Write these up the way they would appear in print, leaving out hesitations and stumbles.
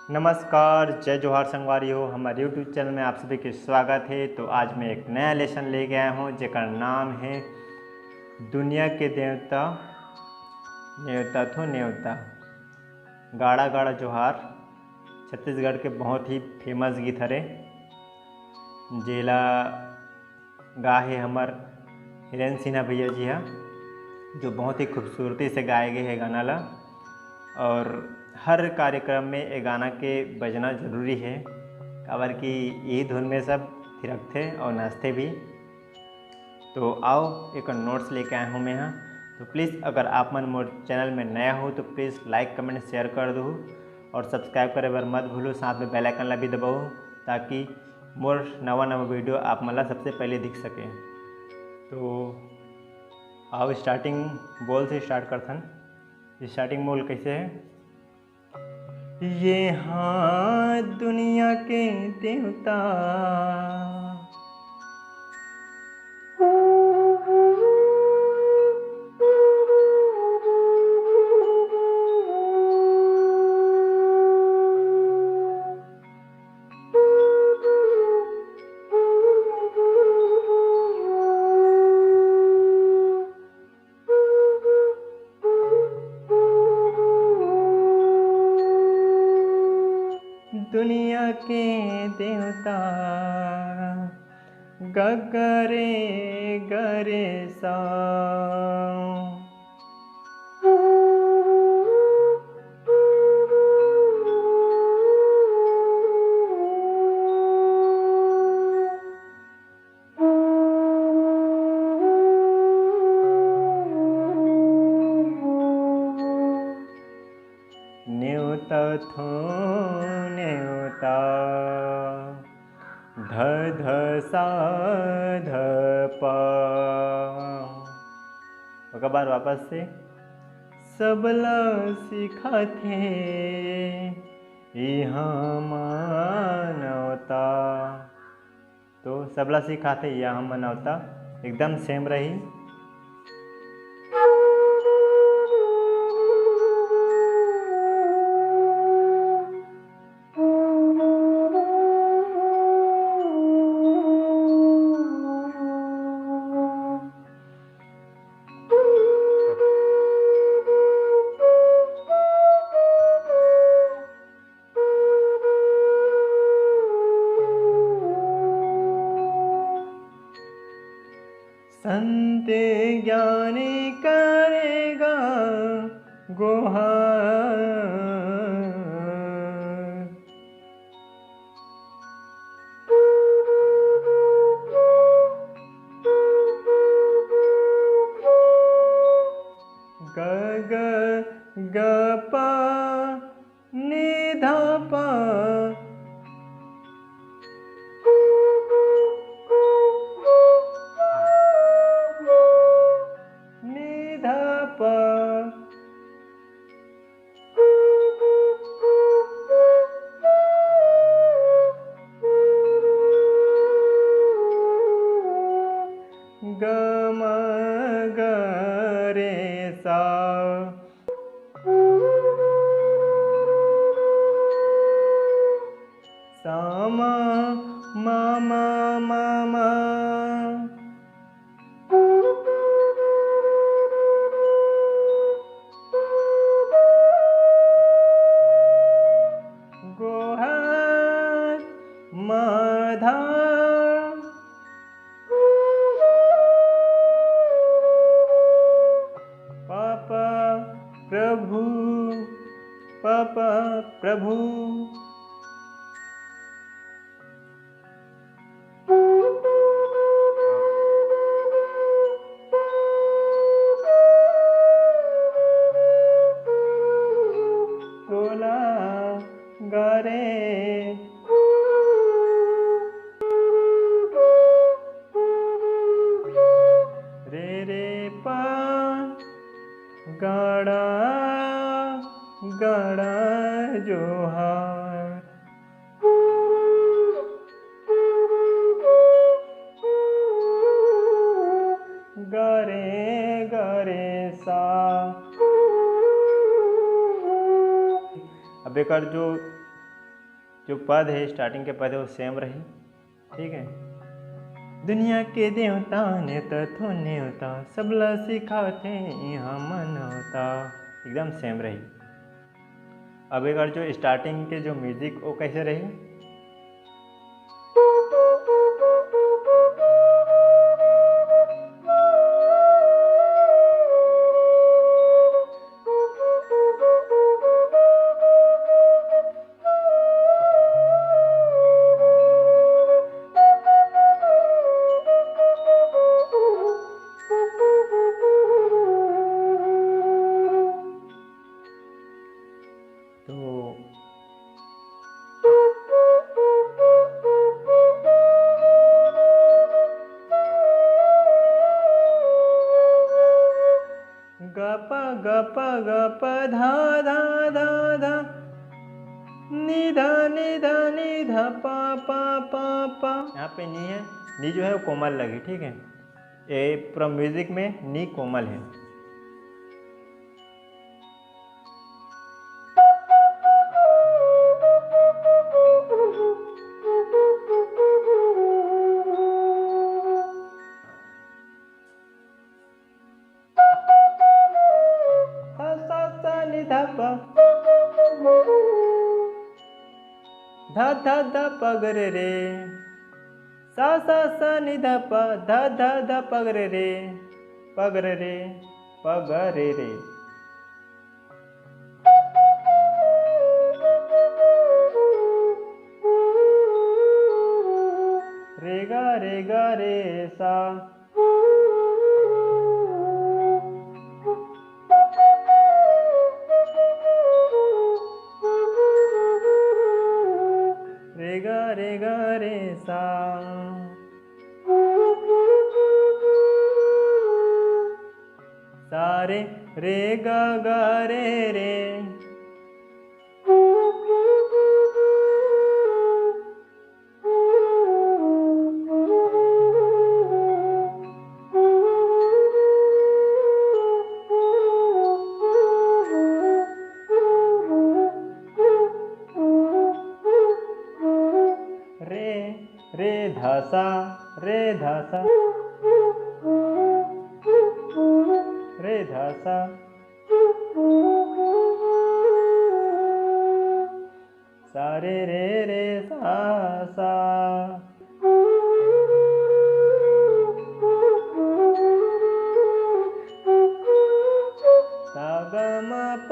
नमस्कार, जय जोहार संगवारी हो। हमारे यूट्यूब चैनल में आप सभी के स्वागत है। तो आज मैं एक नया लेसन लेके आया हूँ जेकर नाम है दुनिया के देवता न्योता थो न्योता। गाड़ा गाड़ा जोहार छत्तीसगढ़ के बहुत ही फेमस गीत हरे, जेला गा है हमार हिरेन सिन्हा भैया जी हा, जो बहुत ही खूबसूरती से गाए गए है गाना ला। और हर कार्यक्रम में ये गाना के बजना जरूरी है, काबर कि यही धुन में सब थिरकते और नाचते भी। तो आओ एक नोट्स लेके आया हूँ मैं यहाँ। तो प्लीज़ अगर आप मन मोर चैनल में नया हो तो प्लीज़ लाइक कमेंट शेयर कर दो और सब्सक्राइब करे बर मत भूलो। साथ में बेल आइकन ला भी दबाओ ताकि मोर नवा नवा वीडियो आप मन ला सबसे पहले दिख सके। तो आओ स्टार्टिंग बोल से स्टार्ट करथन। स्टार्टिंग बोल कैसे है? ये हाँ दुनिया के देवता दुनिया के देवता गगरे गरे सा। न्योता थो न्योता ध ध सा ध पा। एक बार वापस से सबला सिखाथे यहाँ मानवता। तो सबला सिखाथे यहाँ मानवता एकदम सेम रही। संत ज्ञानी करेगा गुहार, ग ग ग पा नि धा पा। गम गरे सा। प्रभु पापा प्रभु। गोला गारे रे रे पा गाड़ा गाड़ा जोहार। गारे गारे सा। अब एक और जो पद है, स्टार्टिंग के पद है वो सेम रही, ठीक है। दुनिया के देवता ने तो नेवता सबला सिखाते यहाँ मन होता, एकदम सेम रही। अब एक और जो स्टार्टिंग के जो म्यूजिक वो कैसे रही, तो ग प धा धा धा धा नि धा नि धा पा पा पा पा। यहाँ पे नी है, नी जो है वो कोमल लगी, ठीक है। ये पूरा म्यूजिक में नी कोमल है। धा धा धा पगरे रे सा सा सा नि धा प धा धा धा पगरे रे पगरे रे पगरे रे। रे गा रे सा। रे गा रे सा। सा रे गा गा रे। रे धा सा रे धा सा रे धा सा। सा रे सा सा। सा ग म प।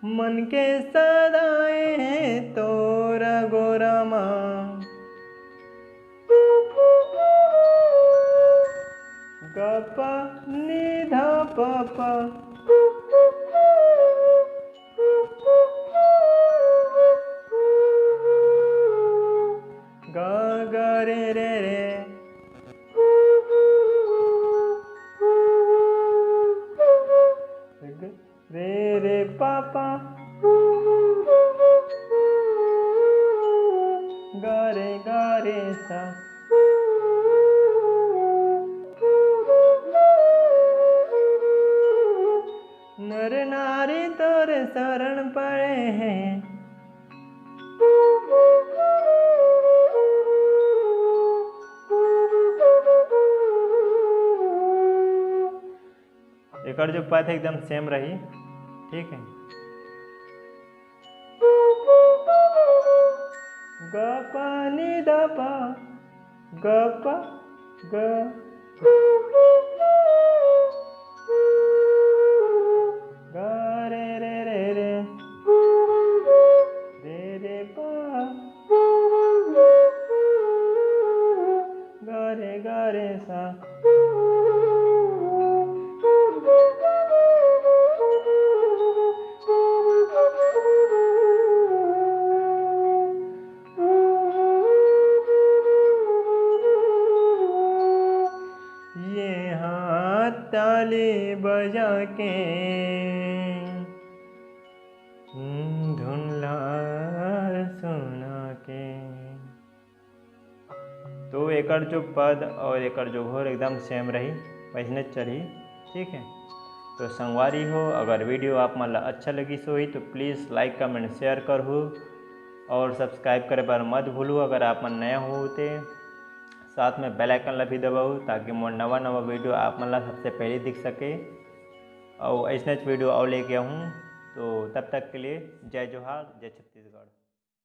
मन के सदाए तोरा गोरामा ग प नि धा प प। ग ग रे रे पा पा। गा रे सा। नर नारी तोरे शरण पड़े हैं एक जो पद है एकदम सेम रही। ठीक है, ग प नि द प, ग प ग, ग रे रे रे रे, रे रे प, ग रे सा। ये हाथ ताली बजा के धुनला सुना के। तो एकड़ जो पद और एकड़ जो घोर एकदम सेम रही, वैसने चली। ठीक है, तो संगवारी हो, अगर वीडियो आप मन ला अच्छा लगी सोई तो प्लीज़ लाइक कमेंट शेयर करहु और सब्सक्राइब करे पर मत भूलू अगर आप मन नया हो ते। साथ में बेल आइकन ला भी दबाऊ ताकि मोर नवा नवा वीडियो आप मन ला सबसे पहले दिख सके और ऐसे वीडियो और लेके आऊँ। तो तब तक के लिए जय जोहार, जय छत्तीसगढ़।